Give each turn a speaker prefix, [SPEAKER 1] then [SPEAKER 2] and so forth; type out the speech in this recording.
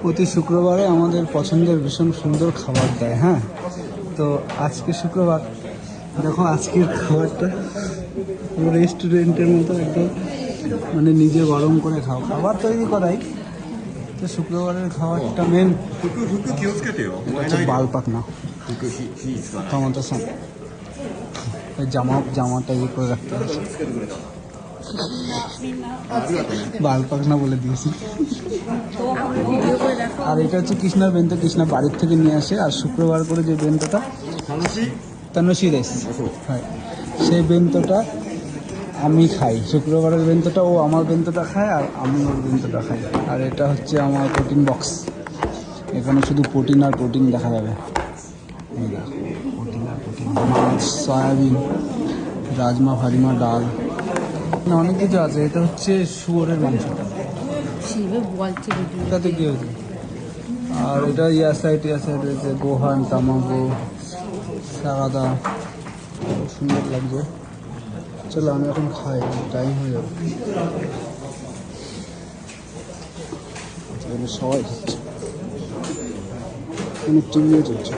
[SPEAKER 1] প্রতি শুক্রবারে আমাদের পছন্দের ভীষণ সুন্দর খাবার দেয়। হ্যাঁ, তো আজকে শুক্রবার, দেখো আজকের খাবারটা রেস্টুরেন্টের মতো একদম, মানে নিজে গরম করে খাবার তৈরি করাই। তো শুক্রবারের খাবারটা মেন হচ্ছে বাল পাকনা, টমেটো সস, জামাটা ইয়ে করে রাখতে হবে, বাল পাকনা বলে দিয়েছি। আর এটা হচ্ছে কৃষ্ণার বেন্ত, কৃষ্ণা বাড়ির থেকে নিয়ে আসে। আর শুক্রবার করে যে বেন্তটা তানসি রেস হয়, সেই বেন্তটা আমি খাই। শুক্রবারের বেন্তটা ও আমার বেন্তটা খায় আর আমি ওর বেন্তটা খাই। আর এটা হচ্ছে আমার প্রোটিন বক্স, এখানে শুধু প্রোটিন আর প্রোটিন দেখা যাবে। এই দেখো প্রোটিন আর প্রোটিন, মাছ, সয়াবিন, রাজমা, ফারিমা, ডাল, অনেক কিছু আছে। এটা হচ্ছে শুয়োরের মাংসটা, এটাতে কি হয়েছে। আর এটা ইয়াসাইটি আছে, এটা হচ্ছে গোহান, তামাগো, সারাদা, সুন্দর লাগছে। চলো আমি এখন খাই, টাইম হয়ে যাবে। সবাই খাচ্ছে, অনেক টিভিও চলছে।